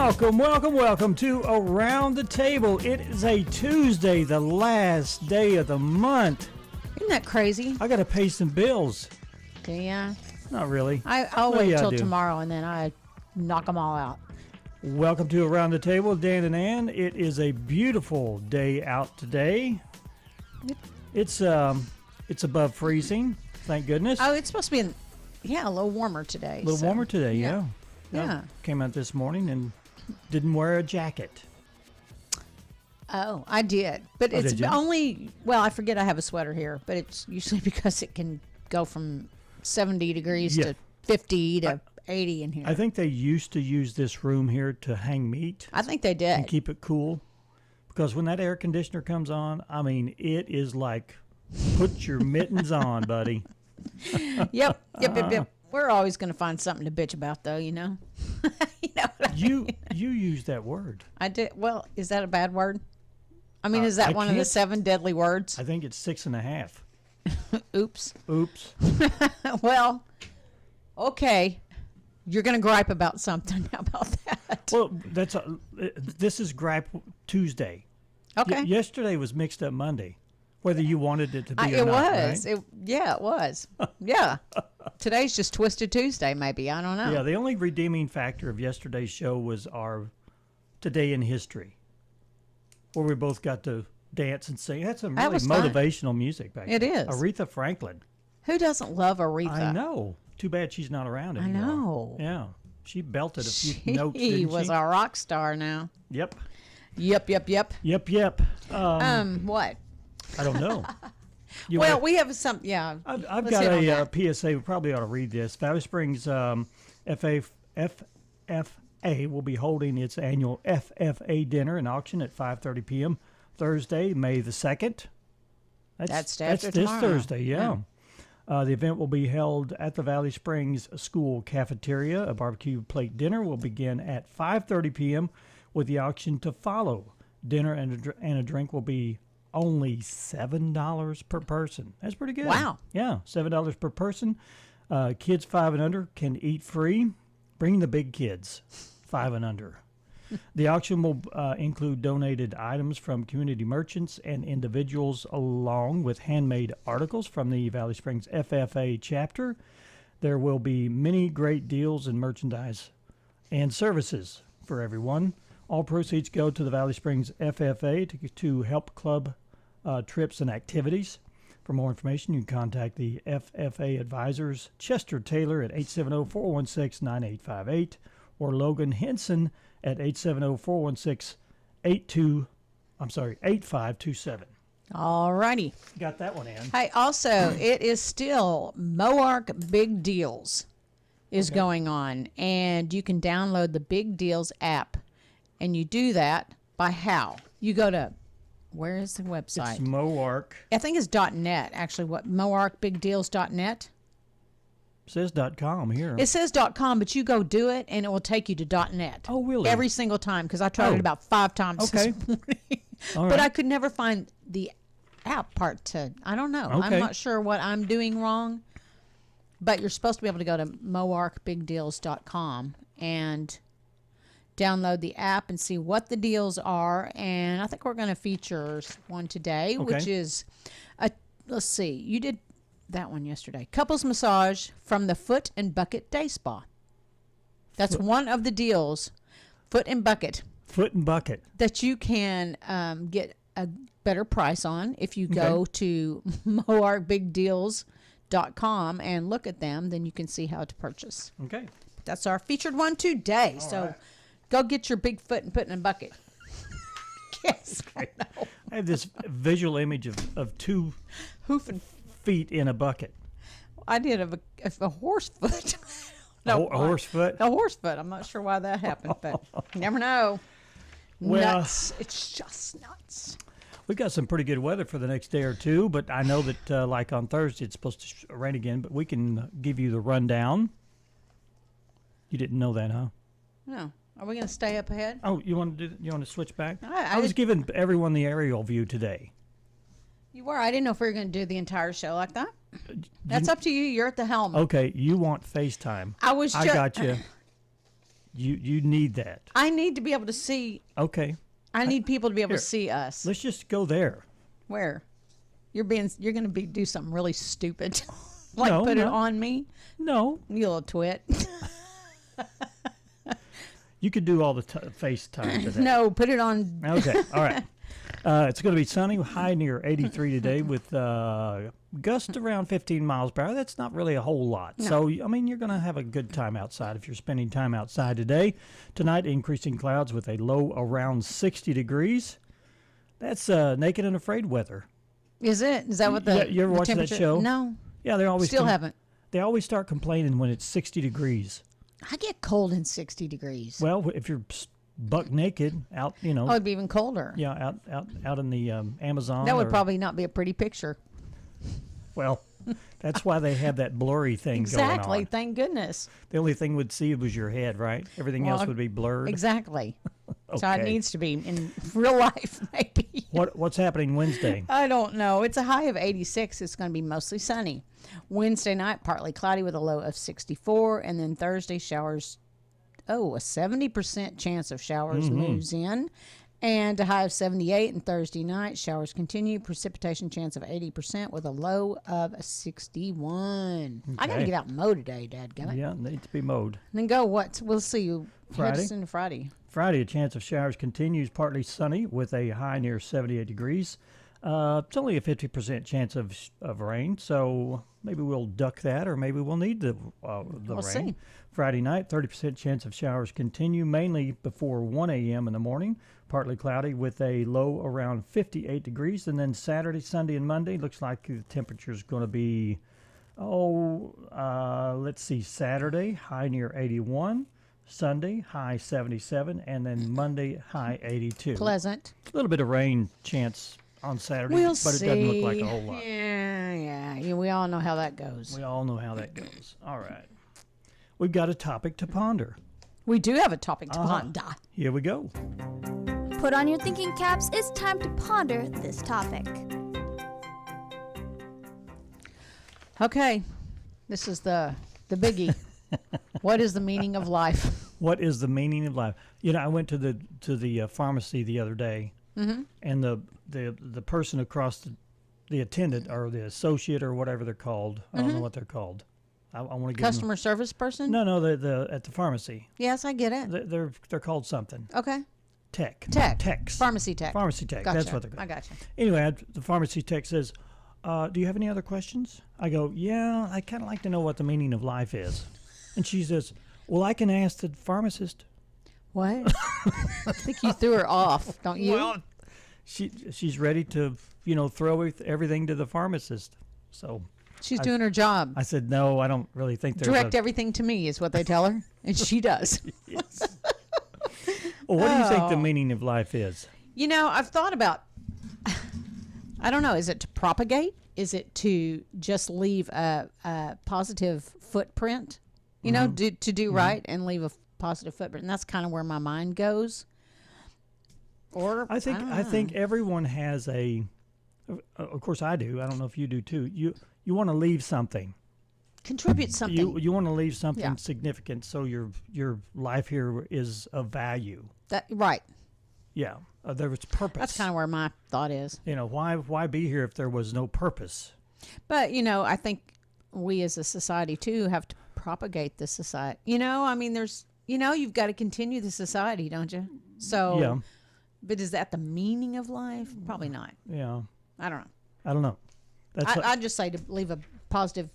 Welcome to Around the Table. It is a Tuesday, the last day of the month. Isn't that crazy? I got to pay some bills. Yeah. Not really. I'll wait till tomorrow and then I knock them all out. Welcome to Around the Table, Dan and Ann. It is a beautiful day out today. It's above freezing, thank goodness. Oh, it's supposed to be a little warmer today. A little warmer today, yeah. Yeah. Came out this morning and didn't wear a jacket. Oh, I did. But it's only, I forget I have a sweater here, but it's usually because it can go from 70 degrees to 50 to 80 in here. I think they used to use this room here to hang meat. I think they did. And keep it cool. Because when that air conditioner comes on, I mean, it is like, put your mittens on, buddy. Yep. We're always going to find something to bitch about, though, you know? You know what I mean? You use that word. I did. Well, is that a bad word? I mean, is that one of the 7 deadly words? I think it's 6.5. Oops. Well, okay. You're going to gripe about something. How about that? Well, this is Gripe Tuesday. Okay. Yesterday was Mixed Up Monday, whether you wanted it to be or it not. Was. Right? It was. Yeah. Today's just Twisted Tuesday, maybe. I don't know. Yeah, the only redeeming factor of yesterday's show was our Today in History, where we both got to dance and sing. That's some really motivational music back then. It is. Aretha Franklin. Who doesn't love Aretha? I know. Too bad she's not around anymore. I know. Yeah. She belted a few notes, didn't she? She was a rock star now. Yep. Yep. I What? don't know. We have some, yeah. I've got a PSA. We probably ought to read this. Valley Springs FFA will be holding its annual FFA dinner and auction at 5:30 p.m. Thursday, May the 2nd. That's this tomorrow. Thursday, yeah. The event will be held at the Valley Springs School Cafeteria. A barbecue plate dinner will begin at 5:30 p.m. with the auction to follow. Dinner and a drink will be only $7 per person. That's pretty good. Wow. Yeah, $7 per person. Kids 5 and under can eat free. Bring the big kids, 5 and under. The auction will include donated items from community merchants and individuals, along with handmade articles from the Valley Springs FFA chapter. There will be many great deals in merchandise and services for everyone. All proceeds go to the Valley Springs FFA to help club trips and activities. For more information, you can contact the FFA advisors, Chester Taylor at 870-416-9858 or Logan Henson at 870-416-8527. All righty. Got that one, Ann. Hey, also, it is still Moark Big Deals is going on, and you can download the Big Deals app, and you do that by how? You go to, where is the website? It's Moark. I think it's .net, actually. What, moarkbigdeals.net? It says .com here. It says .com, but you go do it, and it will take you to .net. Oh, really? Every single time, because I tried it about 5 times this morning. But I could never find the app part to, I don't know. Okay. I'm not sure what I'm doing wrong. But you're supposed to be able to go to moarkbigdeals.com and download the app and see what the deals are. And I think we're going to feature one today, which is, let's see, you did that one yesterday. Couples massage from the Foot and Bucket Day Spa. That's one of the deals, Foot and Bucket. Foot and Bucket. That you can get a better price on if you go to moarkbigdeals.com and look at them. Then you can see how to purchase. Okay. That's our featured one today. So go get your big foot and put it in a bucket. Yes, I know. I have this visual image of 2 hoofing feet in a bucket. I did of a horse foot. A horse foot? A horse foot. I'm not sure why that happened, but you never know. Well, nuts. It's just nuts. We've got some pretty good weather for the next day or two, but I know that like on Thursday it's supposed to rain again, but we can give you the rundown. You didn't know that, huh? No. Are we going to stay up ahead? Oh, you want to switch back? I was giving everyone the aerial view today. You were. I didn't know if we were going to do the entire show like that. That's up to you. You're at the helm. Okay, you want FaceTime. I got you. You need that. I need to be able to see. Okay. I need people to be able Here. to see us. Let's just go there. Where? You're going to do something really stupid. Like No, put it no. on me? No, You little twit. you could do all the FaceTime today. No, put it on. Okay. All right. It's going to be sunny, high near 83 today with gusts around 15 miles per hour. That's not really a whole lot. No. So, I mean, you're going to have a good time outside if you're spending time outside today. Tonight, increasing clouds with a low around 60 degrees. That's naked and afraid weather. Is it? Is that what the Yeah, you ever the watch that temperature- show? No. Yeah, they're always Still haven't. They always start complaining when it's 60 degrees. I get cold in 60 degrees. Well, if you're buck naked out, Oh, it'd be even colder. yeah, out in the Amazon. That would or- probably not be a pretty picture. Well, that's why they have that blurry thing Exactly. going on. Thank goodness. The only thing would see was your head, right? Everything Well, else would be blurred. Exactly. That's how it Okay. needs to be in real life, maybe. What's happening Wednesday? I don't know. It's a high of 86. It's going to be mostly sunny. Wednesday night, partly cloudy with a low of 64. And then Thursday, showers. Oh, a 70% chance of showers moves in. And a high of 78. And Thursday night, showers continue. Precipitation chance of 80% with a low of 61. I got to Okay. get out and mow today, dadgummit. Yeah, need to be mowed. And then go what? We'll see you. Friday? Head us into Friday. Friday, a chance of showers continues, partly sunny with a high near 78 degrees. It's only a 50% chance of rain, so maybe we'll duck that, or maybe we'll need the We'll rain. see. Friday night, 30% chance of showers continue, mainly before 1 a.m. in the morning. Partly cloudy with a low around 58 degrees. And then Saturday, Sunday, and Monday, looks like the temperature is going to be, let's see, Saturday, high near 81. Sunday, high 77. And then Monday, high 82. Pleasant. A little bit of rain chance on Saturday, We'll but see. it doesn't look like a whole lot. Yeah. We all know how that goes. We all know how that goes. All right. We've got a topic to ponder. We do have a topic to Uh-huh. ponder. Here we go. Put on your thinking caps. It's time to ponder this topic. Okay, this is the biggie. What is the meaning of life? What is the meaning of life? You know, I went to the pharmacy the other day, and the person across the attendant or the associate or whatever they're called. I don't know what they're called. I want to give Customer service person? them, no, the at the pharmacy. Yes, I get it. They're called something. Okay. Techs. Pharmacy tech. Pharmacy tech. Gotcha. That's what they're called. I gotcha. Anyway, the pharmacy tech says, "Do you have any other questions?" I go, "Yeah, I kind of like to know what the meaning of life is." And she says, "Well, I can ask the pharmacist." What? I think you threw her off, don't you? Well, she's ready to throw everything to the pharmacist. So She's doing her job. I said, "No, I don't really think there's Direct a." everything to me is what they tell her, and she does. Yes. Well, what do you think the Oh. meaning of life is? You know, I've thought about. I don't know. Is it to propagate? Is it to just leave a positive footprint? You know, to do right and leave a positive footprint. And that's kind of where my mind goes. Or I think everyone has a. Of course, I do. I don't know if you do too. You want to leave something. contribute something. You want to leave something Yeah. significant, so your life here is of value. That right. Yeah, there was purpose. That's kind of where my thought is. You know, why be here if there was no purpose? But I think we as a society too have to propagate the society. I mean, there's you've got to continue the society, don't you? So Yeah. But is that the meaning of life? Probably not. Yeah, I don't know. I don't know. That's I'd just say to leave a positive.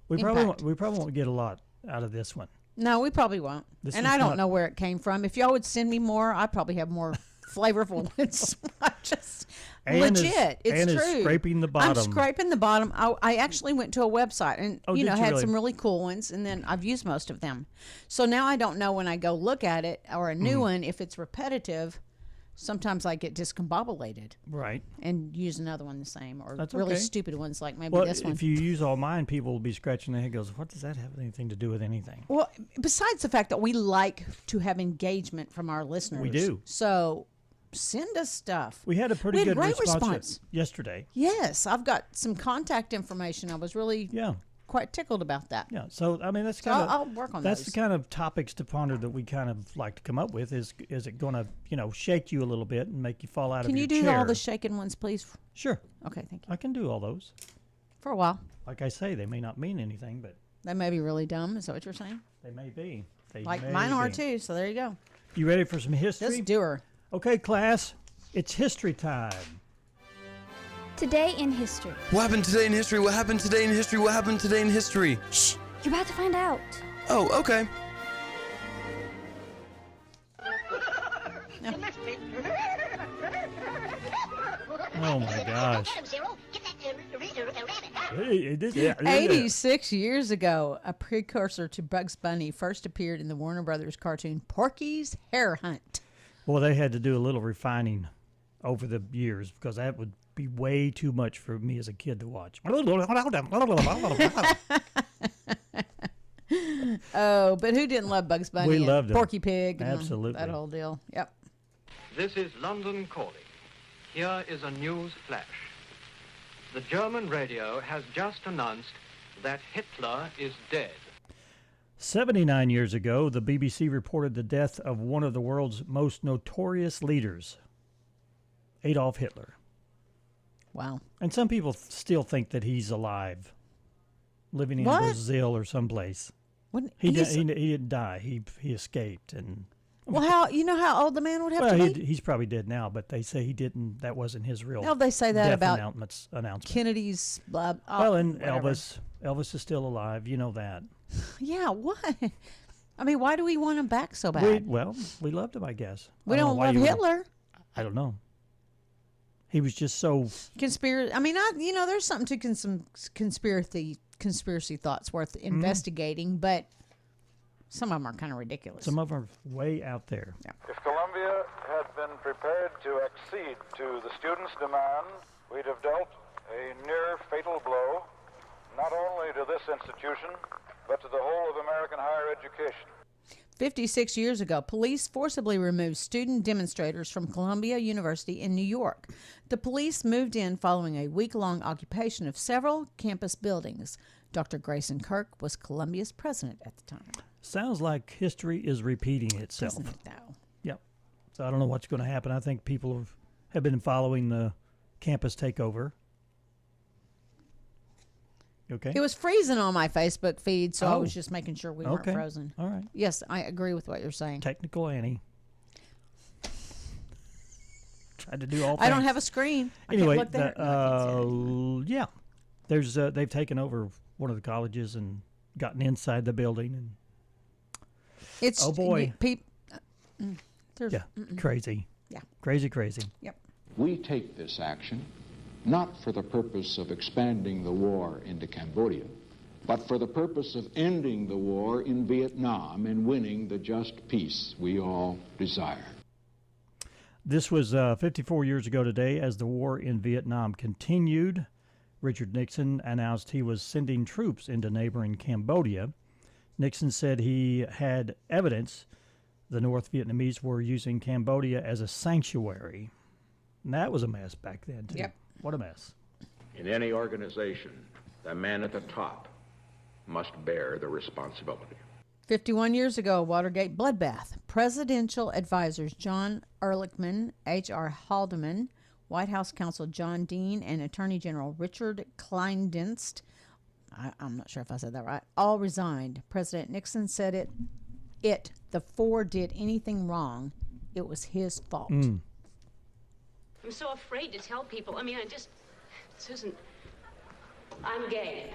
we impact. probably won't get a lot out of this one. No, we probably won't. This And is I don't not- know where it came from. If y'all would send me more, I'd probably have more flavorful ones. I just Ann is- legit. It's Ann is true. scraping the I'm bottom. scraping the bottom. I actually went to a website and Oh, did you had really? some really cool ones, and then I've used most of them. So now I don't know when I go look at it or a new Mm-hmm. one if it's repetitive. Sometimes I get discombobulated Right. and use another one the same, or That's really okay. stupid ones like maybe Well, this one. if you use all mine, people will be scratching their head. Goes, what does that have anything to do with anything? Well, besides the fact that we like to have engagement from our listeners. We do. So send us stuff. We had a pretty We had good great response response. yesterday. Yes, I've got some contact information. I was really Yeah. quite tickled about that. Yeah. So I mean, that's So kind of I'll work on that's those. the kind of topics to ponder that we kind of like to come up with. Is it going to shake you a little bit and make you fall out Can of you your do chair? all the shaken ones, please? Sure, Okay, thank you. I can do all those. For a while. Like I say, they may not mean anything, but They may be really dumb. Is that what you're saying? they may be. They Like may mine are be. too, so there you go. You ready for some history? Let's do her. Okay, class, it's history time. Today in history. What happened today in history? What happened today in history? What happened today in history? Shh, you're about to find out. Oh, okay. Oh my gosh. Hey, this- 86 years ago, a precursor to Bugs Bunny first appeared in the Warner Brothers cartoon Porky's Hare Hunt. Well, they had to do a little refining over the years because that would be way too much for me as a kid to watch. Oh, but who didn't love Bugs Bunny? We and loved him. Porky Pig. And Absolutely. that whole deal. Yep. This is London calling. Here is a news flash. The German radio has just announced that Hitler is dead. 79 years ago, the BBC reported the death of one of the world's most notorious leaders, Adolf Hitler. Wow. And some people still think that he's alive, living in What? Brazil or someplace. Wouldn't He he's- didn't die. He escaped, and well, how old the man would have well, to be? he's probably dead now. But they say he didn't. That wasn't his real. No, they say that death about announcement. Kennedy's. Well, and whatever. Elvis is still alive. You know that. Yeah, what? I mean, why do we want him back so bad? We loved him, I guess. We I don't know why love you would- Hitler. I don't know. He was just so. Conspiracy. I mean, there's something to some conspiracy thoughts worth investigating, but some of them are kind of ridiculous. Some of them are way out there. If Columbia had been prepared to accede to the students' demand, we'd have dealt a near fatal blow, not only to this institution, but to the whole of American higher education. 56 years ago, police forcibly removed student demonstrators from Columbia University in New York. The police moved in following a week-long occupation of several campus buildings. Dr. Grayson Kirk was Columbia's president at the time. Sounds like history is repeating itself. Doesn't it, though? Yep. So I don't know what's going to happen. I think people have been following the campus takeover. You okay? It was freezing on my Facebook feed, so I Oh. was just making sure we weren't Okay. frozen. All right. Yes, I agree with what you're saying. Technical Annie. Tried to do all. I don't things. have a screen. Anyway, I can't look there. No, I can't see it. yeah, there's they've taken over one of the colleges and gotten inside the building, and It's oh, boy. There's, yeah, crazy. Yeah. Crazy. Yep. We take this action not for the purpose of expanding the war into Cambodia, but for the purpose of ending the war in Vietnam and winning the just peace we all desire. This was 54 years ago today as the war in Vietnam continued. Richard Nixon announced he was sending troops into neighboring Cambodia. Nixon said he had evidence the North Vietnamese were using Cambodia as a sanctuary. And that was a mess back then, too. Yep. What a mess. In any organization, the man at the top must bear the responsibility. 51 years ago, Watergate bloodbath. Presidential advisors John Ehrlichman, H.R. Haldeman, White House counsel John Dean, and Attorney General Richard Kleindienst, I'm not sure if I said that right, all resigned. President Nixon said the four did anything wrong. It was his fault. I'm so afraid to tell people. I mean, Susan, I'm gay.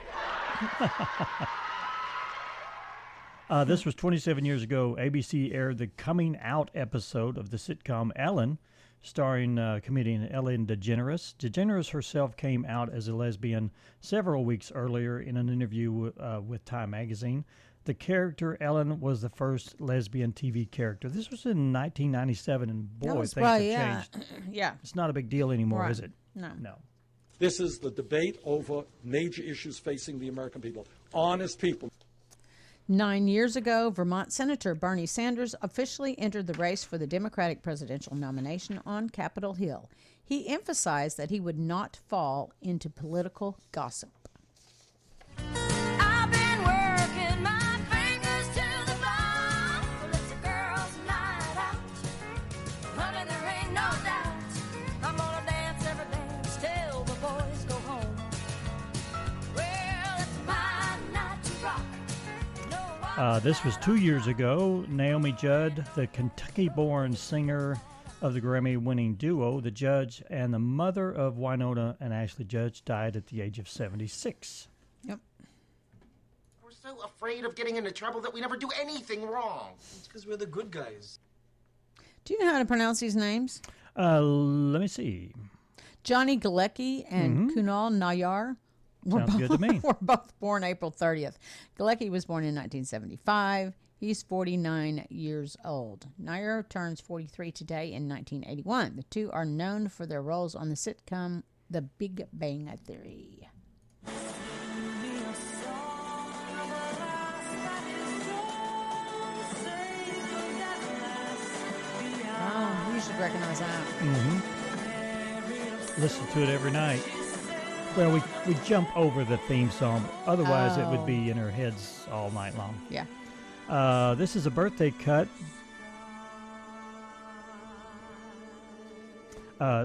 This was 27 years ago. ABC aired the coming out episode of the sitcom Ellen, starring comedian Ellen DeGeneres. DeGeneres herself came out as a lesbian several weeks earlier in an interview with Time magazine. The character Ellen was the first lesbian TV character. This was in 1997, and boy, things have changed. Yeah. It's not a big deal anymore, Right. is it? No. No. This is the debate over major issues facing the American people. Honest people. 9 years ago, Vermont Senator Bernie Sanders officially entered the race for the Democratic presidential nomination on Capitol Hill. He emphasized that he would not fall into political gossip. I This was 2 years ago. Naomi Judd, the Kentucky-born singer of the Grammy-winning duo, The Judge, and the mother of Winona and Ashley Judge, died at the age of 76. Yep. We're so afraid of getting into trouble that we never do anything wrong. It's because we're the good guys. Do you know how to pronounce these names? Let me see. Johnny Galecki and Kunal Nayar Sounds good to me. were both born April 30th. Galecki was born in 1975. He's 49 years old. Nayar turns 43 today in 1981. The two are known for their roles on the sitcom The Big Bang Theory. Oh, you should recognize that. Listen to it every night. Well, we jump over the theme song. Otherwise, it would be in our heads all night long. Yeah. This is a birthday cut.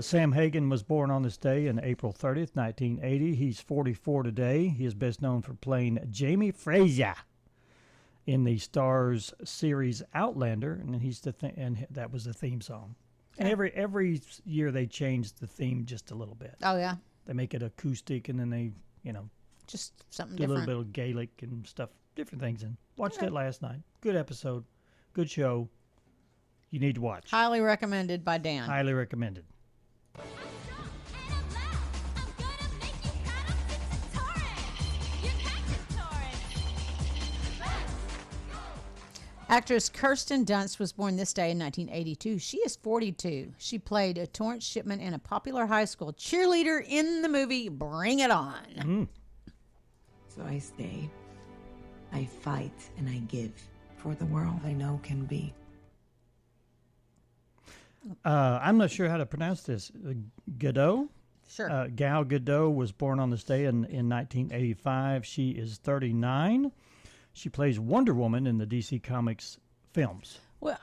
Sam Hagen was born on this day on April 30th, 1980. He's 44 today. He is best known for playing Jamie Fraser in the Starz series Outlander, and he's and that was the theme song. And every year they change the theme just a little bit. Oh, yeah. They make it acoustic, and then they, just something do different. a little bit of Gaelic and stuff, different things. And watched it last night. Good episode, good show. You need to watch. Highly recommended by Dan. Highly recommended. Actress Kirsten Dunst was born this day in 1982. She is 42. She played a Torrance Shipman and a popular high school cheerleader in the movie Bring It On. So I stay. I fight and I give for the world I know can be. I'm not sure how to pronounce this. Gadot? Sure. Gal Gadot was born on this day in 1985. She is 39. She plays Wonder Woman in the DC Comics films. Well,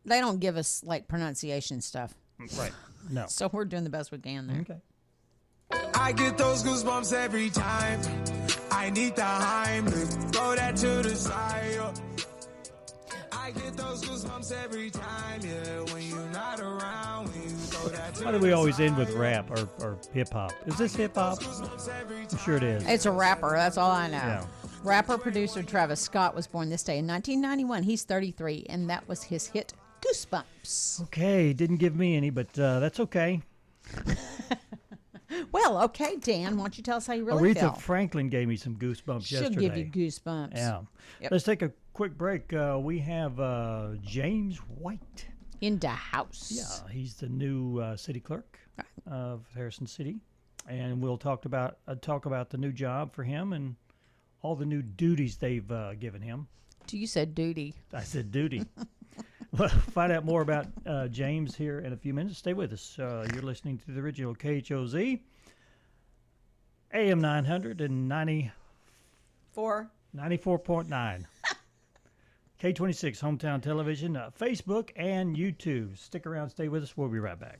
they don't give us like pronunciation stuff. Right. No. So we're doing the best we can there. Okay. I get those goosebumps every time. I need the Heimlich. Throw that to the side. I get those goosebumps every time, yeah. When you're not around, when you throw that to Why do we always end with rap or hip-hop? Is this hip-hop? I'm sure it is. It's a rapper. That's all I know. Yeah. Rapper-producer Travis Scott was born this day in 1991. He's 33, and that was his hit Goosebumps. Okay, didn't give me any, but that's okay. Well, okay, Dan, why don't you tell us how you really Aretha feel? Franklin gave me some goosebumps She'll yesterday. give you goosebumps. Yeah. Yep. Let's take a quick break. We have James White. In the house. Yeah, he's the new city clerk of Harrison City. And we'll talk about the new job for him and all the new duties they've given him. You said duty. I said duty. We'll find out more about James here in a few minutes. Stay with us. You're listening to the original KHOZ, AM 900 and 94.9. K26 Hometown Television, Facebook, and YouTube. Stick around. Stay with us. We'll be right back.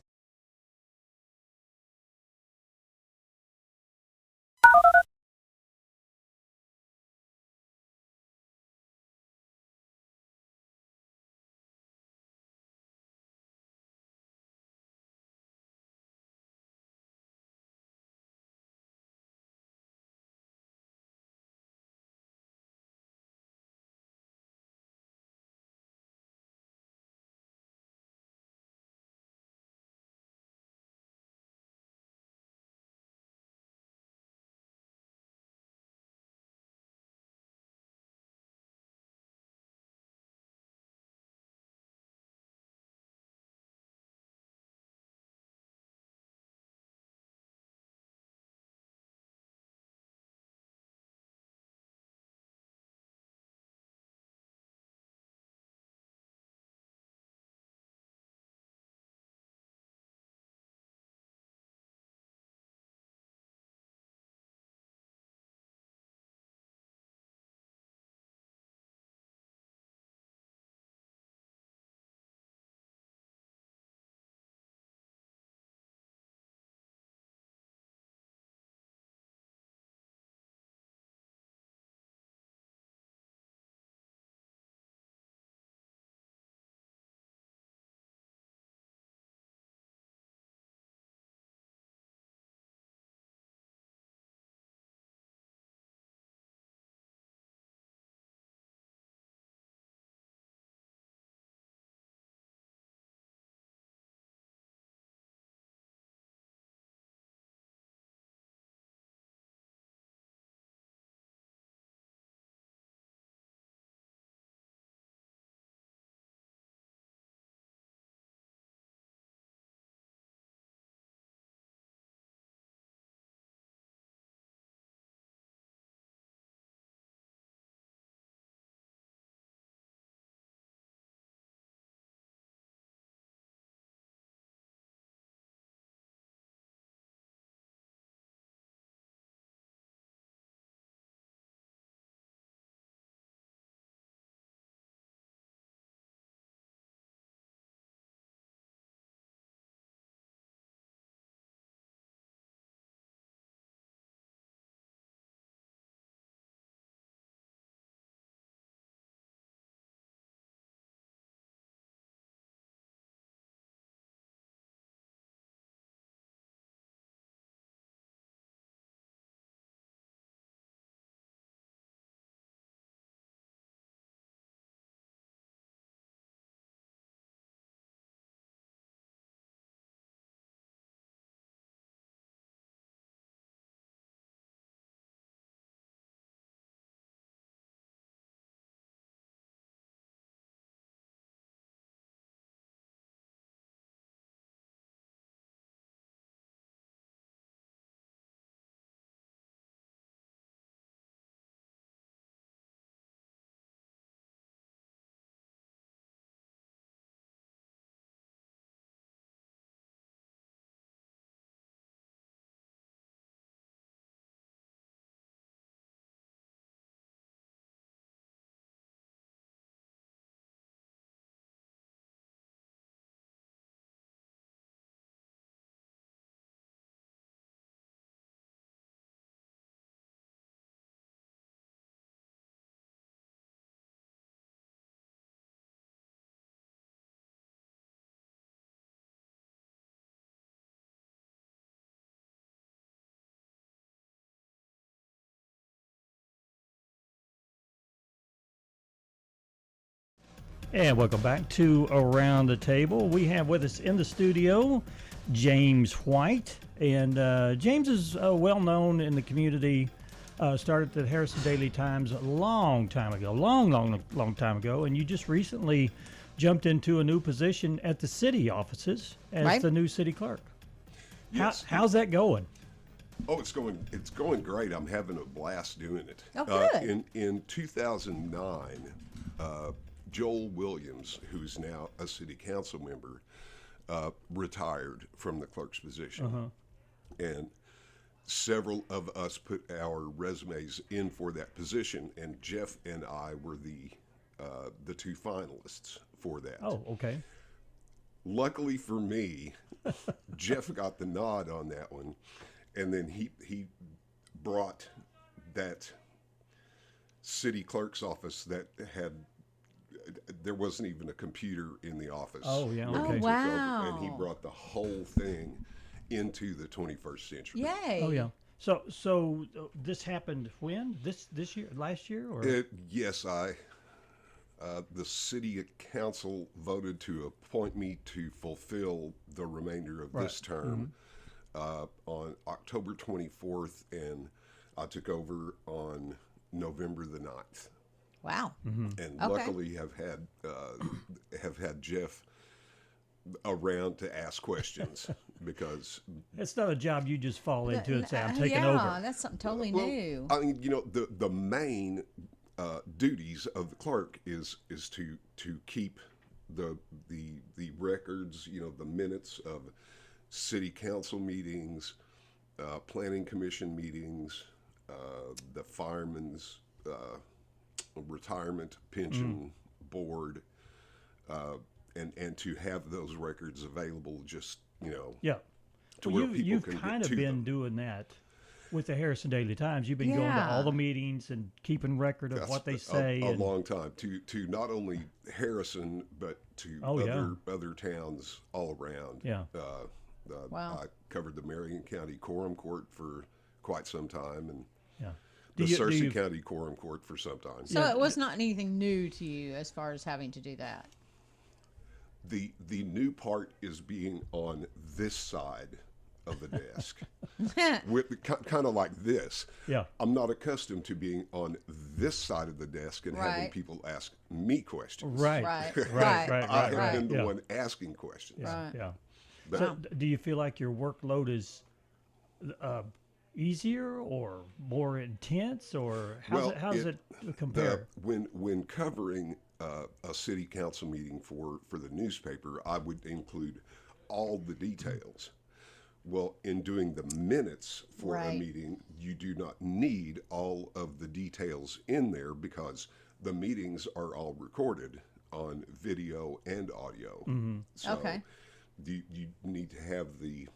And welcome back to Around the Table. We have with us in the studio James White. And James is well known in the community. Started the Harrison Daily Times a long time ago, long time ago. And you just recently jumped into a new position at the city offices as the new city clerk. Yes. How's that going? Oh, it's going great. I'm having a blast doing it. Oh, good. In 2009, Joel Williams, who's now a city council member, retired from the clerk's position. And several of us put our resumes in for that position, and Jeff and I were the two finalists for that. Oh, okay. Luckily for me, Jeff got the nod on that one, and then he brought that city clerk's office that there wasn't even a computer in the office. Oh, yeah. when he Okay. took Wow. over, and he brought the whole thing into the 21st century. Yay. Oh, yeah. So this happened when? This year? Last year? Or? Yes, the city council voted to appoint me to fulfill the remainder of this term on October 24th, and I took over on November the 9th. Wow. And luckily have had Jeff around to ask questions because It's not a job you just fall into and say, I'm taking yeah, over. that's something totally well, new. I mean, the main duties of the clerk is to keep the records, the minutes of city council meetings, planning commission meetings, the firemen's retirement pension board, and to have those records available, just Yeah. to Well, where people you've can kind get of to been them. doing that with the Harrison Daily Times. You've been going to all the meetings and keeping record of what they say. A long time to not only Harrison but to other towns all around. Yeah. Wow. I covered the Marion County Quorum Court for quite some time, and Yeah. the Searcy County Quorum Court for some time. So it was not anything new to you as far as having to do that. The new part is being on this side of the desk, with kind of like this. Yeah. I'm not accustomed to being on this side of the desk and having Right. people ask me questions. Right. Right. I have been the Yeah. one asking questions. Yeah. Right. Yeah. But So do you feel like your workload is easier or more intense, or how does it compare? when covering a city council meeting for the newspaper, I would include all the details. Well, in doing the minutes for a Right. meeting, you do not need all of the details in there because the meetings are all recorded on video and audio. So Okay. you need to have the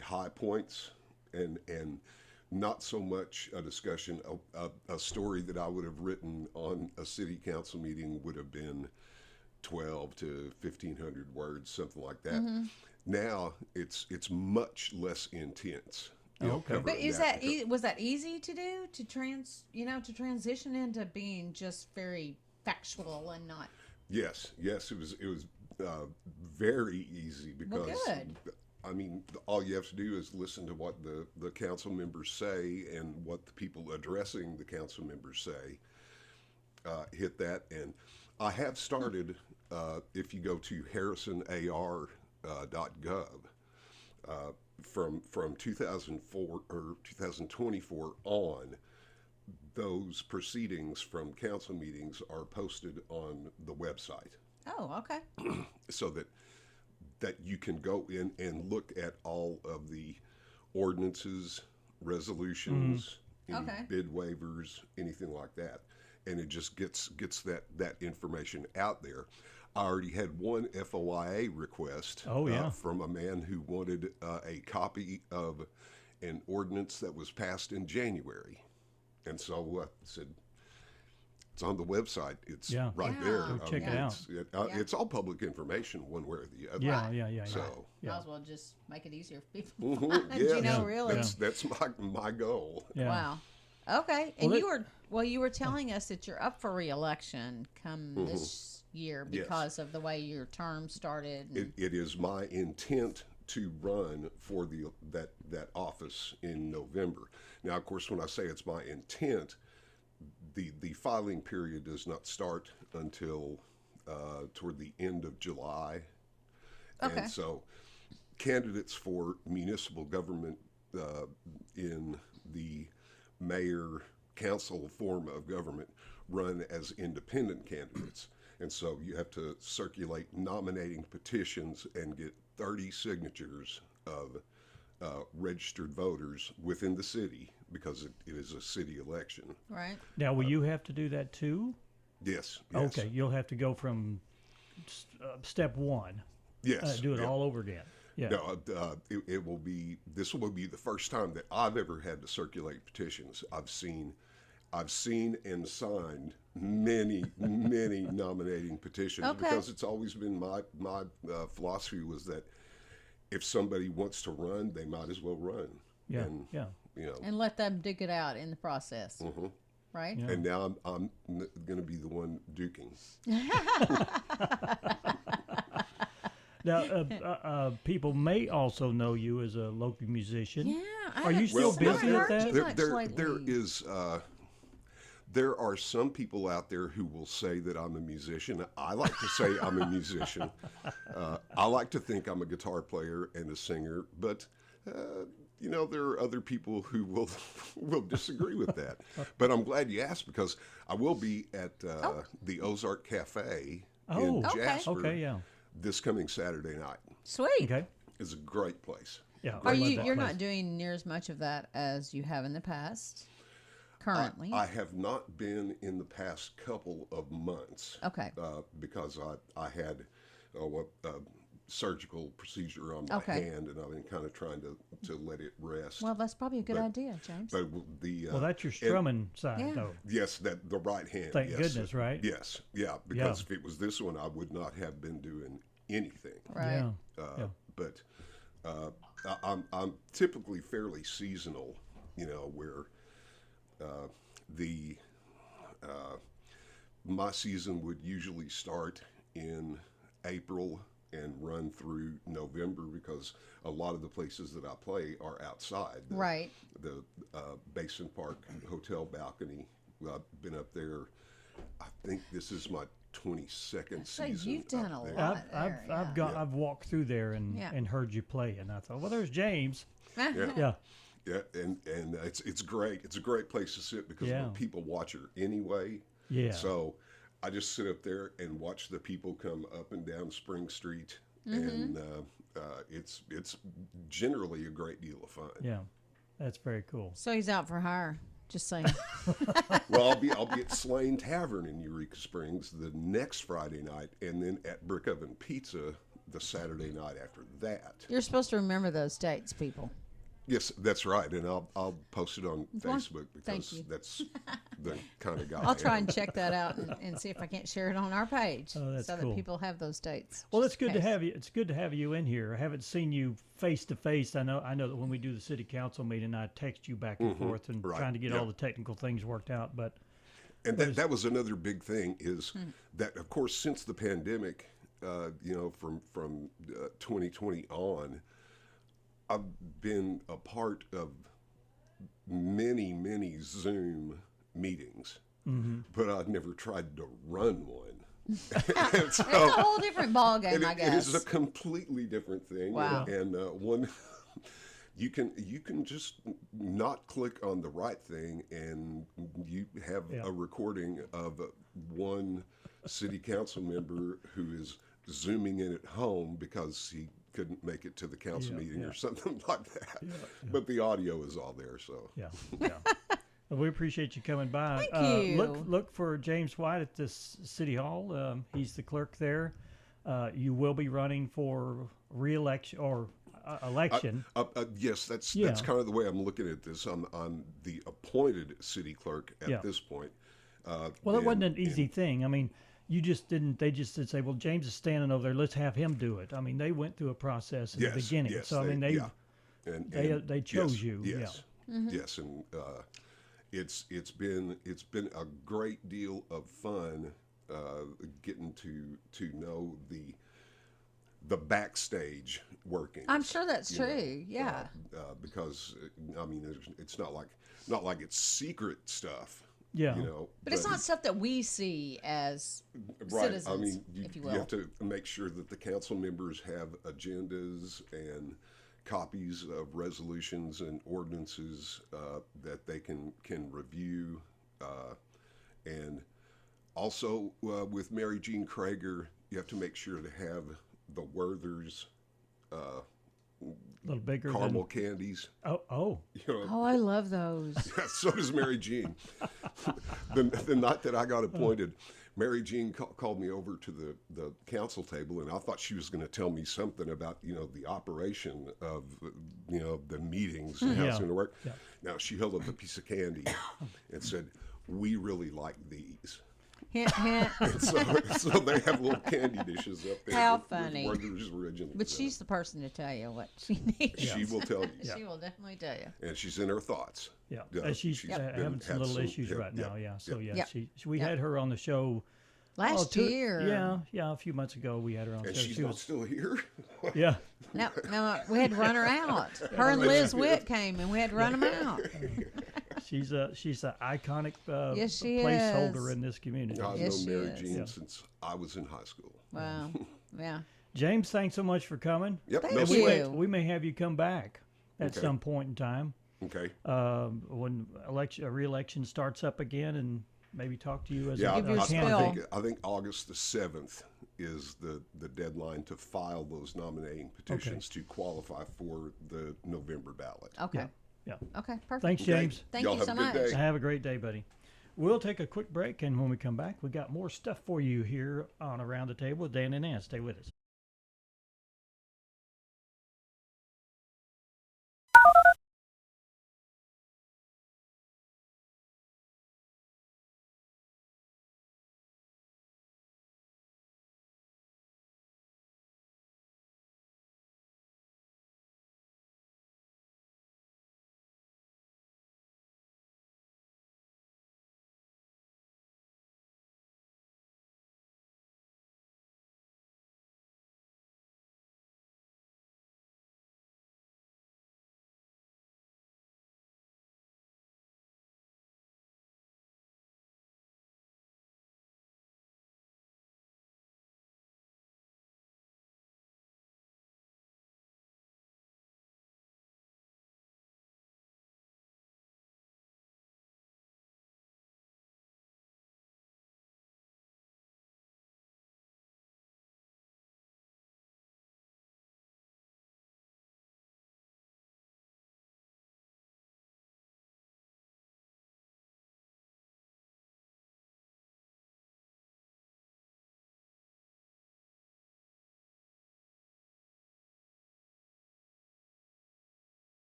high points and not so much a discussion. A story that I would have written on a city council meeting would have been 12 to 1,500 words, something like that. Now it's much less intense. Okay. But is that was that easy to do to transition into being just very factual and not? Yes, it was very easy because good. I mean, all you have to do is listen to what the council members say and what the people addressing the council members say. Hit that, and I have started. If you go to harrisonar.gov, from 2004 or 2024 on, those proceedings from council meetings are posted on the website. Oh, okay. So that you can go in and look at all of the ordinances, resolutions, any Okay. bid waivers, anything like that, and it just gets that information out there. I already had one FOIA request from a man who wanted a copy of an ordinance that was passed in January, and so I said, it's on the website. It's right there. Go check it out. It's all public information, one way or the other. Yeah. So, Might as well just make it easier for people to find, yeah, really. That's my goal. Yeah. Wow. Okay. Well, And you were telling us that you're up for re-election come this year because of the way your term started. It is my intent to run for that office in November. Now, of course, when I say it's my intent, the filing period does not start until toward the end of July. Okay. And so candidates for municipal government in the mayor council form of government run as independent candidates. And so you have to circulate nominating petitions and get 30 signatures of registered voters within the city, because it is a city election. Right. Now, will you have to do that too? Yes. Okay, you'll have to go from step one. Yes. Do it all over again. Yeah. No, it will be. This will be the first time that I've ever had to circulate petitions. I've seen and signed many nominating petitions, because it's always been my philosophy was that if somebody wants to run, they might as well run. Yeah. And, you know, and let them dig it out in the process. Mm-hmm. Right. And now I'm going to be the one duking. Now, people may also know you as a local musician. Yeah. Are you still busy at that? There is. There are some people out there who will say that I'm a musician. I like to say I'm a musician. I like to think I'm a guitar player and a singer, but you know, there are other people who will disagree with that. But I'm glad you asked, because I will be at the Ozark Cafe in Jasper this coming Saturday night. Sweet. Okay. It's a great place. Yeah. You're not doing near as much of that as you have in the past? Currently, I have not been in the past couple of months. Okay. Because I had a surgical procedure on my hand, and I've been kind of trying to let it rest. Well, that's probably a good idea, James. But well, that's your strumming side, though. Yes, the right hand. Thank goodness, right? Yes, yeah. Because if it was this one, I would not have been doing anything. Right. But I'm typically fairly seasonal, you know, where. My season would usually start in April and run through November, because a lot of the places that I play are outside. Right. The Basin Park Hotel balcony. I've been up there. I think this is my 22nd season. So you've done a lot. I've walked through there and heard you play, and I thought, well, there's James. Yeah. Yeah, and it's great. It's a great place to sit, because I'm a people watcher anyway. Yeah. So I just sit up there and watch the people come up and down Spring Street, and it's generally a great deal of fun. Yeah, that's very cool. So he's out for hire. Just saying. Well, I'll be at Slane Tavern in Eureka Springs the next Friday night, and then at Brick Oven Pizza the Saturday night after that. You're supposed to remember those dates, people. Yes, that's right, and I'll post it on Facebook, because that's the kind of guy. I'll try and check that out and see if I can't share it on our page, so cool. That people have those dates. Well, it's good to have you. It's good to have you in here. I haven't seen you face to face. I know that when we do the city council meeting, I text you back and forth and trying to get all the technical things worked out. And that was another big thing is that, of course, since the pandemic, you know, from 2020 on. I've been a part of many Zoom meetings, but I've never tried to run one. It's a whole different ballgame, I guess. It is a completely different thing. Wow. And one, you can just not click on the right thing, and you have a recording of one city council member who is Zooming in at home because he couldn't make it to the council meeting or something like that. But the audio is all there, so. Yeah. Well, we appreciate you coming by. Thank you. Look for James White at this City Hall. He's the clerk there. You will be running for re-election or election. Yes, that's kind of the way I'm looking at this. I'm the appointed city clerk at this point. Well, it wasn't an easy thing. I mean, you just didn't. They just did say, "Well, James is standing over there. Let's have him do it." I mean, they went through a process in the beginning. Yes, so I mean, they chose you. Yes, yes, and it's been a great deal of fun getting to know the backstage working. I'm sure that's true. Yeah. Because I mean, it's not like it's secret stuff. Yeah. But it's not stuff that we see as right. citizens, I mean, if you will. you have to make sure that the council members have agendas and copies of resolutions and ordinances that they can review, and also with Mary Jean Krager, you have to make sure to have the Werther's a little bigger caramel candies. Oh. Oh, I love those. Yeah, so does Mary Jean. the night that I got appointed, Mary Jean called me over to the council table, and I thought she was going to tell me something about the operation of the meetings and how it's going to work. Yeah. Now she held up a piece of candy and said, "We really like these." Hint, hint. And so they have little candy dishes up there. How funny. With Werther's originals. But she's the person to tell you what she needs. She will tell you. She will definitely tell you. And she's in her thoughts. Yeah, she's having some little issues right now. Yeah, so we had her on the show last year. Yeah, a few months ago we had her on the and show. She's not still here. Yeah. No, we had to run her out. Her and Liz Witt came, and we had to run them out. She's an iconic yes, she placeholder is. in this community. I've known Mary Jean since I was in high school. Wow. Yeah. James, thanks so much for coming. Yep. Thank you. We may have you come back at some point in time. Okay. When re-election starts up again, and maybe talk to you as a candidate. I think August the 7th is the deadline to file those nominating petitions to qualify for the November ballot. Okay. Yeah. Okay, perfect. Thanks, James. Thank you so much. Have a great day, buddy. We'll take a quick break, and when we come back, we got more stuff for you here on Around the Table with Dan and Ann. Stay with us.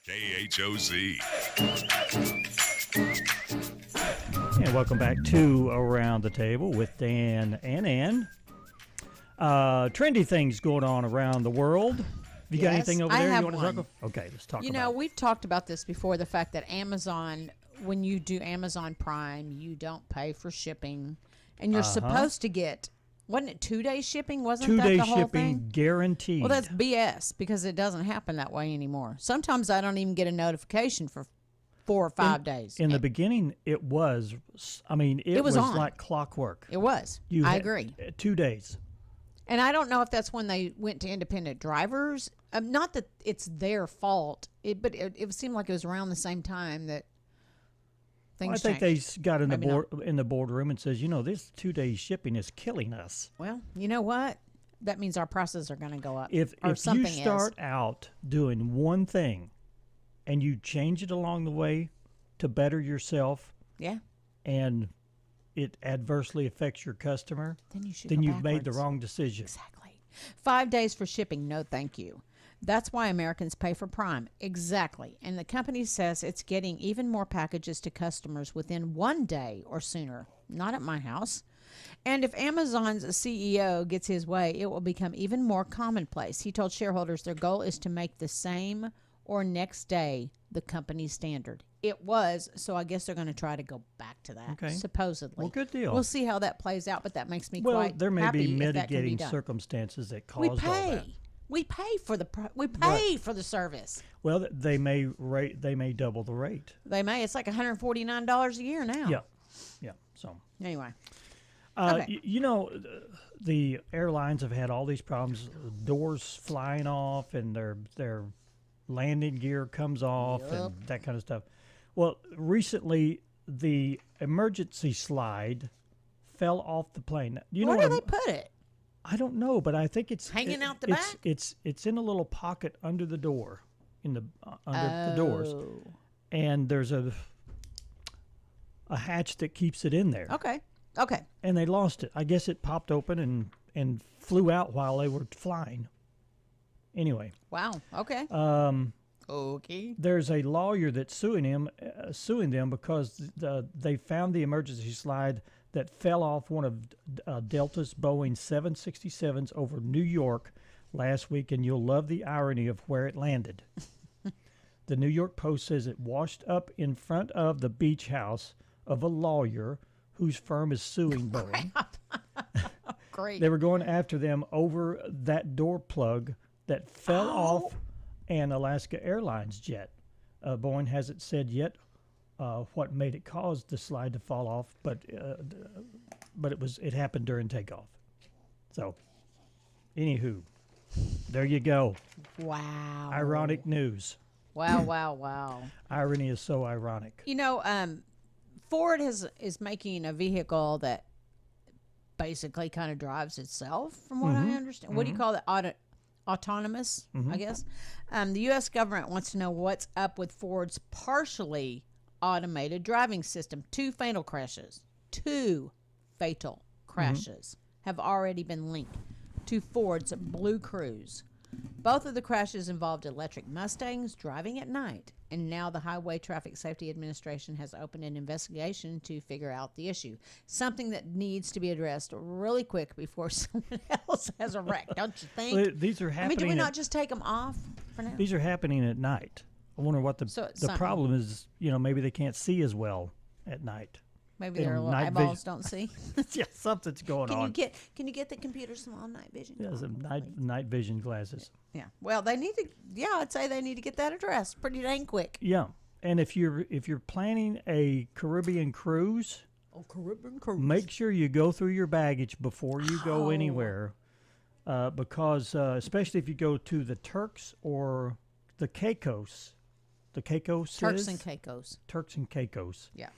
KHOZ. And welcome back to Around the Table with Dan and Ann. Trendy things going on around the world. Have you got anything over there you want to talk about? Okay, let's talk about it. You know, we've talked about this before, the fact that Amazon, when you do Amazon Prime, you don't pay for shipping. And you're supposed to get, wasn't it 2-day shipping? Wasn't that the whole thing? 2-day shipping guaranteed. Well, that's BS because it doesn't happen that way anymore. Sometimes I don't even get a notification for 4 or 5 days. In the beginning, it was, it was like clockwork. It was. I agree. 2 days. And I don't know if that's when they went to independent drivers. Not that it's their fault, but it seemed like it was around the same time that things changed. I think they got in the boardroom and says, this 2-day shipping is killing us. Well, you know what? That means our prices are going to go up. If you start out doing one thing and you change it along the way to better yourself, and it adversely affects your customer, then you've made the wrong decision. Exactly. 5 days for shipping, no thank you. That's why Americans pay for Prime. Exactly. And the company says it's getting even more packages to customers within 1 day or sooner. Not at my house. And if Amazon's CEO gets his way, it will become even more commonplace. He told shareholders their goal is to make the same or next day the company's standard. It was, so I guess they're going to try to go back to that, supposedly. Well, good deal. We'll see how that plays out, but that makes me quite happy. Well, there may be if that can be mitigating done. circumstances that caused all that. We pay for the service. Well, they may double the rate. They may. It's like $149 a year now. Yeah. So anyway, the airlines have had all these problems, doors flying off, and their landing gear comes off, and that kind of stuff. Well, recently the emergency slide fell off the plane. Where do they put it? I don't know, but I think it's hanging out the back. It's in a little pocket under the door, under the doors, and there's a hatch that keeps it in there. Okay. And they lost it. I guess it popped open and flew out while they were flying. Anyway. Wow. Okay. Okay. There's a lawyer that's suing them because they found the emergency slide that fell off one of Delta's Boeing 767s over New York last week, and you'll love the irony of where it landed. The New York Post says it washed up in front of the beach house of a lawyer whose firm is suing Boeing. Great. They were going after them over that door plug that fell off an Alaska Airlines jet. Boeing hasn't said yet what made it cause the slide to fall off, but it happened during takeoff. So, anywho, there you go. Wow. Ironic news. Wow. Irony is so ironic. Ford is making a vehicle that basically kind of drives itself, from what I understand. What do you call that? Autonomous, I guess. The U.S. government wants to know what's up with Ford's partially automated driving system. Two fatal crashes have already been linked to Ford's Blue Cruise. Both of the crashes involved electric Mustangs driving at night, and now the Highway Traffic Safety Administration has opened an investigation to figure out the issue. Something that needs to be addressed really quick before someone else has a wreck, don't you think? Well, these are happening. Do we not just take them off for now? These are happening at night. I wonder what the problem is. Maybe they can't see as well at night. Maybe their little eyeballs don't see. Yeah, something's going on. Can you get the computers some night vision? Yeah, some night vision glasses. Yeah. Well, they need to. Yeah, I'd say they need to get that addressed pretty dang quick. Yeah, and if you're planning a Caribbean cruise, make sure you go through your baggage before you go anywhere, because especially if you go to the Turks or the Caicos, Turks and Caicos. Yeah.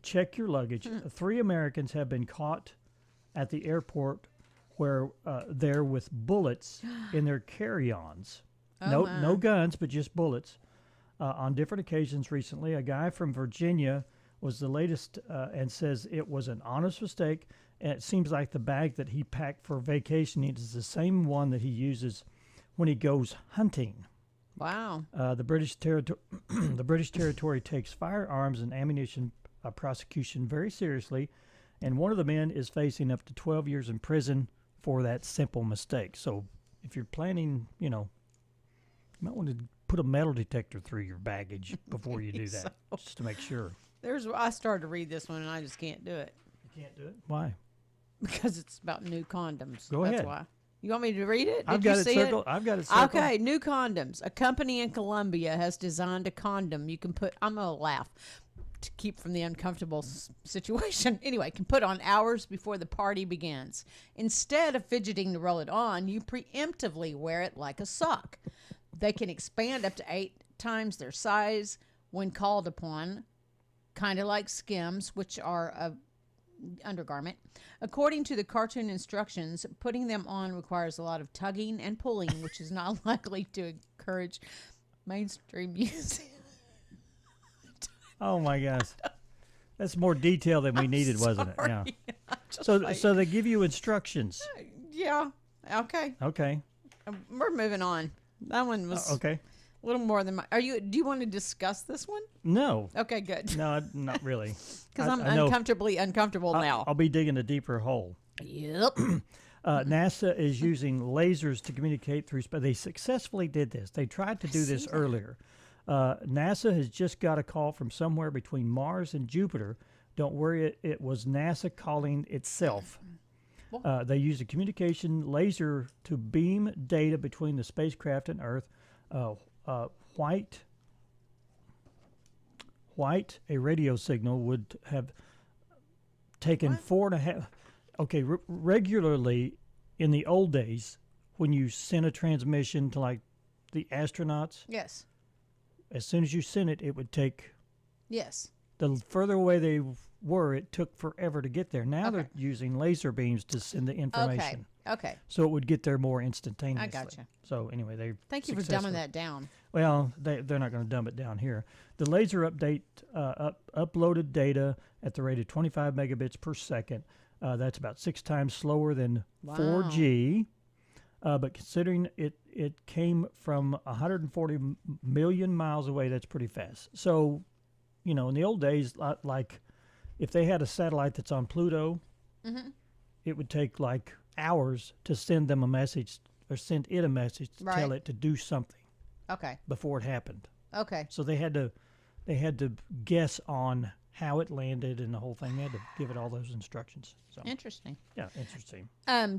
Check your luggage. 3 Americans have been caught at the airport where they're with bullets in their carry-ons. No guns, but just bullets. On different occasions recently, a guy from Virginia was the latest and says it was an honest mistake, and it seems like the bag that he packed for vacation is the same one that he uses when he goes hunting. Wow. The British territory, the British territory takes firearms and ammunition prosecution very seriously, and one of the men is facing up to 12 years in prison for that simple mistake. So, if you're planning, you might want to put a metal detector through your baggage before you do that, just to make sure. I started to read this one and I just can't do it. You can't do it? Why? Because it's about new condoms. Go ahead. That's why. You want me to read it? I've got it circled. I've got it circled. Okay, new condoms. A company in Colombia has designed a condom you can put. I'm gonna laugh to keep from the uncomfortable situation. Anyway, can put on hours before the party begins. Instead of fidgeting to roll it on, you preemptively wear it like a sock. They can expand up to 8 times their size when called upon, kind of like Skims, which are a undergarment. According to the cartoon instructions, putting them on requires a lot of tugging and pulling, which is not likely to encourage mainstream use. Oh my gosh, that's more detail than we needed, wasn't it? Yeah. So they give you instructions. Yeah. Okay. Okay. We're moving on. That one was okay. A little more than my. Do you want to discuss this one? No. Okay, good. No, not really. Because I'm uncomfortably uncomfortable now. I'll be digging a deeper hole. Yep. NASA is using lasers to communicate through space. They successfully did this. They tried to do this earlier. NASA has just got a call from somewhere between Mars and Jupiter. Don't worry, it was NASA calling itself. They used a communication laser to beam data between the spacecraft and Earth. White, a radio signal would have taken 4.5. Okay, regularly in the old days, when you sent a transmission to like the astronauts, yes, as soon as you sent it, it would take. Yes. The further away they were, it took forever to get there. Now they're using laser beams to send the information. Okay. So it would get there more instantaneously. I gotcha. So anyway, they thank you for dumbing that down. Well, they're not going to dumb it down here. The laser uploaded data at the rate of 25 megabits per second. That's about 6 times slower than 4G. But considering it came from 140 million miles away, that's pretty fast. So, in the old days, like if they had a satellite that's on Pluto, it would take like hours to send them a message or send it a message to tell it to do something. Okay. Before it happened. Okay. So they had to guess on how it landed and the whole thing. They had to give it all those instructions. So interesting. Yeah, interesting.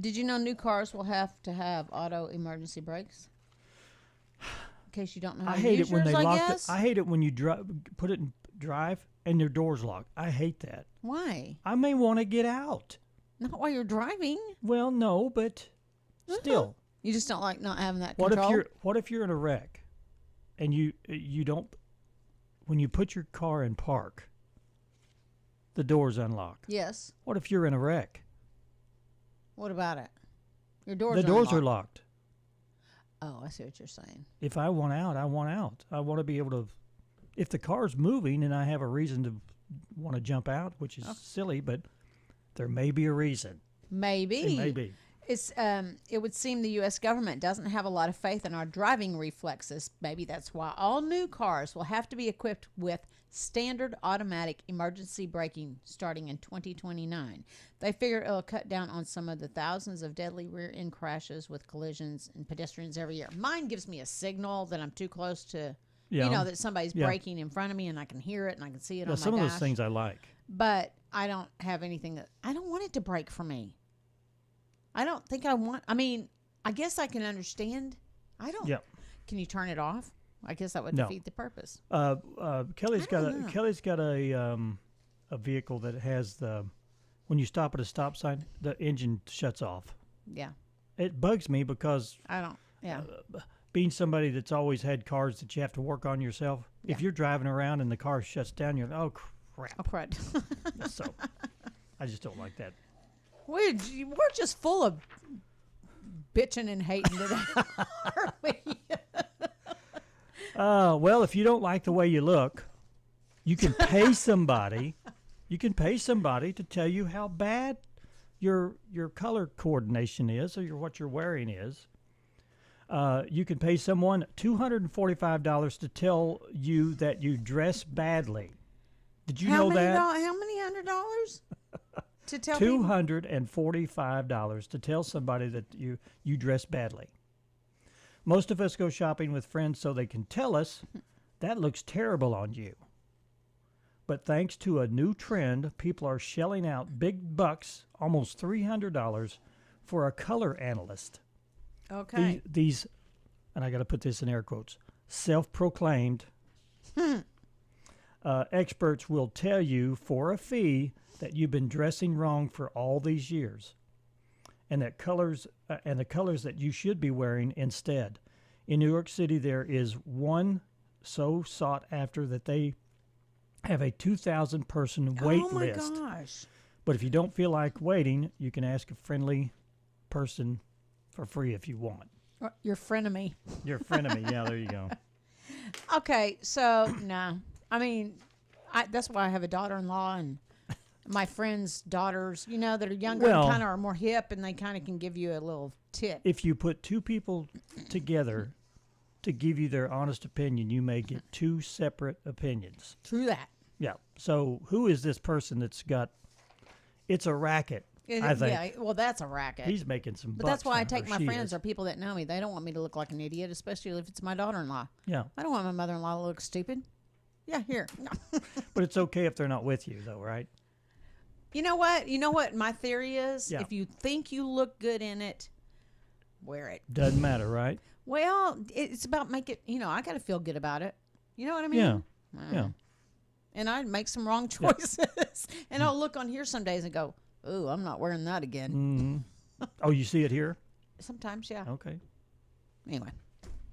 Did you know new cars will have to have auto emergency brakes? In case you don't know how to use yours, I guess. I hate it when you put it in drive and your door's locked. I hate that. Why? I may want to get out. Not while you're driving. Well, no, but still. You just don't like not having that control? What if you're in a wreck and you don't, when you put your car in park, the door's unlocked? Yes. What if you're in a wreck? What about it? Your doors The doors are locked. Oh, I see what you're saying. If I want out, I want out. I want to be able to, if the car's moving and I have a reason to want to jump out, which is silly, but there may be a reason. Maybe. It may be. It would seem the U.S. government doesn't have a lot of faith in our driving reflexes. Maybe that's why all new cars will have to be equipped with standard automatic emergency braking starting in 2029. They figure it'll cut down on some of the thousands of deadly rear-end crashes with collisions and pedestrians every year. Mine gives me a signal that I'm too close to, that somebody's braking in front of me, and I can hear it and I can see it on my dash. Some of those things I like. But I don't have anything I don't want it to brake for me. I don't think I guess I can understand. I don't. Yep. Can you turn it off? I guess that would defeat the purpose. Kelly's got a vehicle that has when you stop at a stop sign, the engine shuts off. Yeah. It bugs me because I don't. Yeah. Being somebody that's always had cars that you have to work on yourself, if you're driving around and the car shuts down, you're like, oh crap. Oh crap. So I just don't like that. We're just full of bitching and hating today, aren't we? Well, if you don't like the way you look, you can pay somebody. You can pay somebody to tell you how bad your color coordination is, or what you're wearing is. You can pay someone $245 to tell you that you dress badly. Did you know that? How many $100 to tell people? $245 to tell somebody that you dress badly. Most of us go shopping with friends so they can tell us that looks terrible on you. But thanks to a new trend, people are shelling out big bucks, almost $300, for a color analyst. Okay. These, and I got to put this in air quotes, self-proclaimed experts will tell you for a fee that you've been dressing wrong for all these years, and that the colors that you should be wearing instead. In New York City, there is one so sought after that they have a 2,000-person wait list. Oh, my gosh. But if you don't feel like waiting, you can ask a friendly person for free if you want. Your frenemy. Your frenemy, yeah, there you go. Okay, so, no. I mean, that's why I have a daughter-in-law and my friends' daughters, that are younger and kind of are more hip, and they kind of can give you a little tip. If you put two people together to give you their honest opinion, you may get two separate opinions. True that. Yeah. So who is this person that's got? It's a racket. I think. Yeah. Well, that's a racket. He's making some. But that's why I take my friends or people that know me. They don't want me to look like an idiot, especially if it's my daughter-in-law. Yeah. I don't want my mother-in-law to look stupid. Yeah. Here. But it's okay if they're not with you, though, right? You know what? You know what my theory is? Yeah. If you think you look good in it, wear it. Doesn't matter, right? Well, it's about make it. I got to feel good about it. You know what I mean? Yeah. Yeah. And I make some wrong choices, and I'll look on here some days and go, "Ooh, I'm not wearing that again." Mm-hmm. Oh, you see it here? Sometimes, yeah. Okay. Anyway,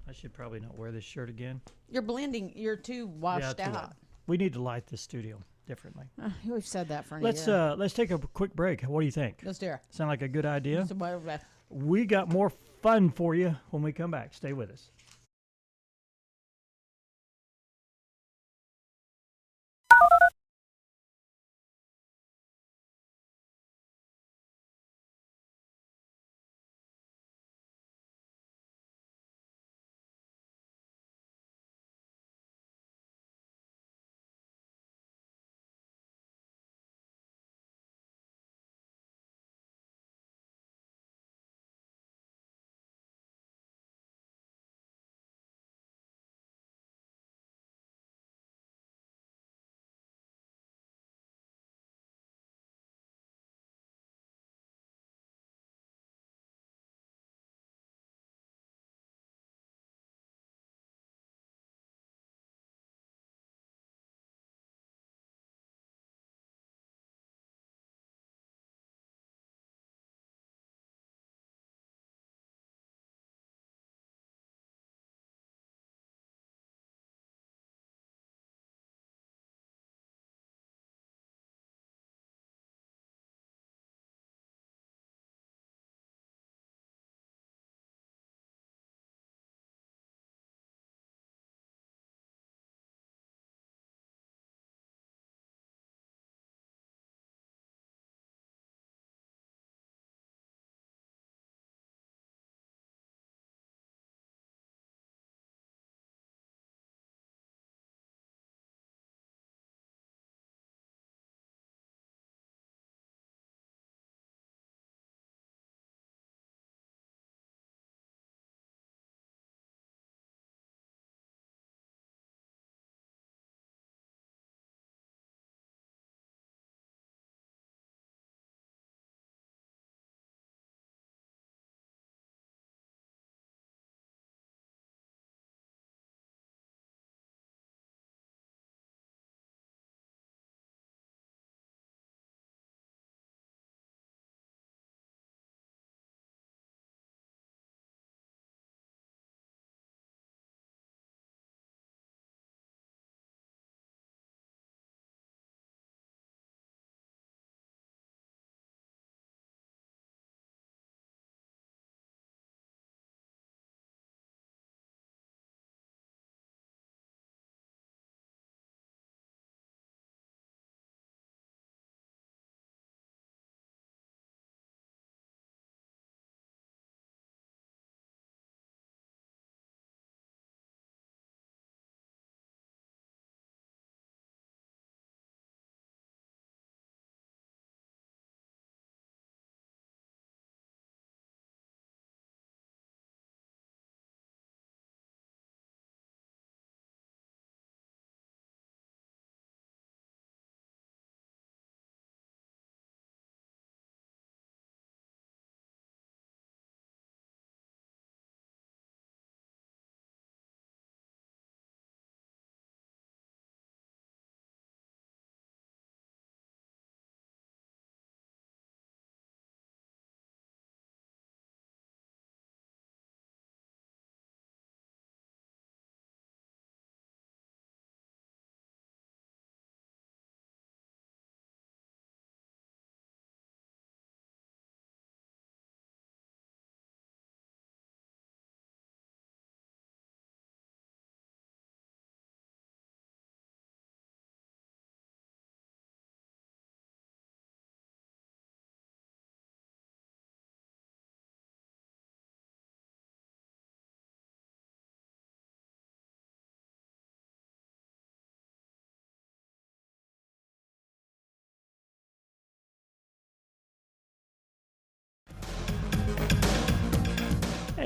I should probably not wear this shirt again. You're blending. You're too washed out. We need to light this studio differently. We've said that for a year. Let's take a quick break. What do you think? Let's do it. Sound like a good idea? We got more fun for you when we come back. Stay with us.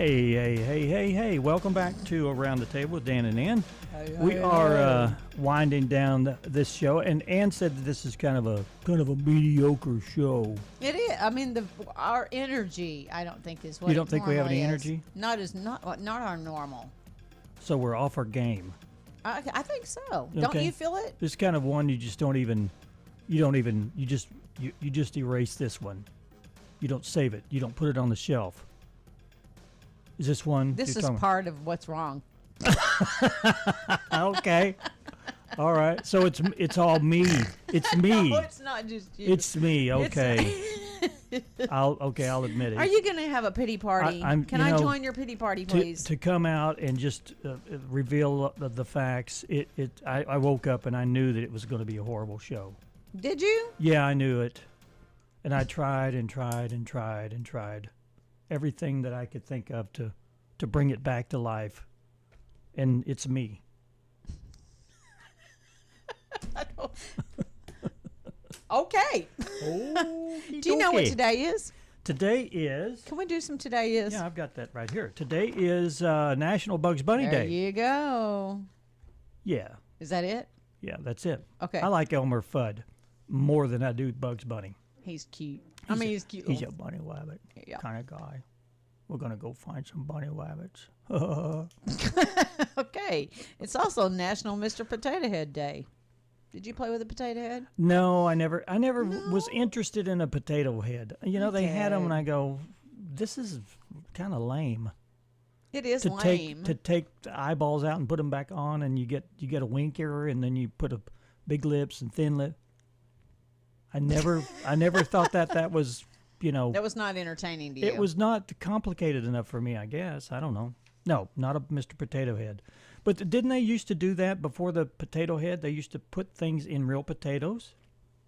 Hey. Welcome back to Around the Table with Dan and Ann. We are winding down this show, and Ann said that this is kind of a mediocre show. It is. I mean, our energy, I don't think is what You don't think we have any energy? Not our normal. So we're off our game. I think so. Okay. Don't you feel it? This kind of one you just you just erase this one. You don't save it. You don't put it on the shelf. Is this one? This is part of what's wrong. Okay. All right. So it's all me. It's me. No, it's not just you. It's me. Okay. I'll admit it. Are you going to have a pity party? Can I join your pity party, please? To come out and just reveal the facts. I woke up and I knew that it was going to be a horrible show. Did you? Yeah, I knew it. And I tried and tried and tried and tried everything that I could think of to bring it back to life. And it's me. Okay. Do you know what today is? Today is... Can we do some today is? Yeah, I've got that right here. Today is National Bugs Bunny Day. There you go. Yeah. Is that it? Yeah, that's it. Okay. I like Elmer Fudd more than I do Bugs Bunny. He's cute. He's cute. He's a bunny rabbit kind of guy. We're going to go find some bunny rabbits. Okay. It's also National Mr. Potato Head Day. Did you play with a potato head? No, I never was interested in a potato head. You know, they had them and I go, this is kind of lame. It is lame. To take the eyeballs out and put them back on, and you get a winker, and then you put a big lips and thin lip. I never thought that was, That was not entertaining to you. It was not complicated enough for me, I guess. I don't know. No, not a Mr. Potato Head. But didn't they used to do that before the potato head? They used to put things in real potatoes.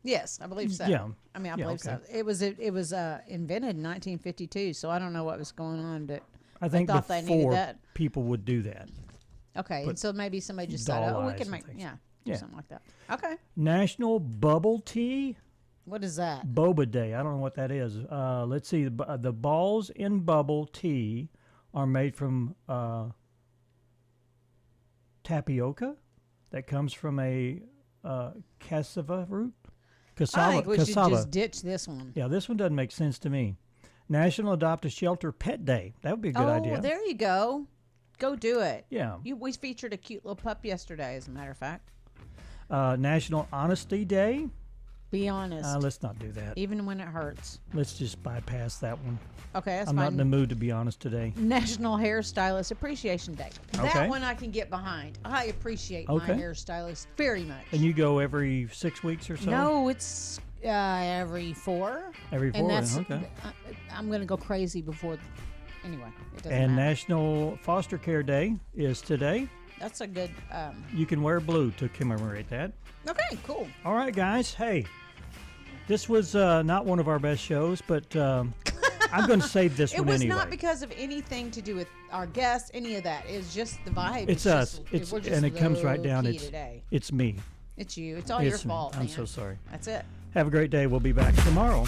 Yes, I believe so. Yeah. I mean, I believe so. It was invented in 1952, so I don't know what was going on, but I think thought they needed that. People would do that. Okay, and so maybe somebody just thought, we can make something like that. Okay. National Bubble Tea. What is that? Boba Day. I don't know what that is. Let's see. The balls in bubble tea are made from tapioca that comes from a cassava root. I think we should just ditch this one. Yeah, this one doesn't make sense to me. National Adopt a Shelter Pet Day. That would be a good idea. Oh, there you go. Go do it. Yeah. We featured a cute little pup yesterday, as a matter of fact. National Honesty Day. Be honest. Let's not do that. Even when it hurts. Let's just bypass that one. Okay, that's I'm fine. not in the mood to be honest today. National Hairstylist Appreciation Day. Okay. That one I can get behind. I appreciate my hairstylist very much. And you go every 6 weeks or so? No, it's every 4. Every 4, and that's, okay. I'm going to go crazy before. Anyway, it doesn't And matter. National Foster Care Day is today. That's a good... you can wear blue to commemorate that. Okay, cool. All right, guys. Hey, this was not one of our best shows, but I'm going to save this one anyway. It was not because of anything to do with our guests, any of that. It's just the vibe. It's us. And it comes right down. It's me. It's you. It's all your fault. I'm so sorry. That's it. Have a great day. We'll be back tomorrow.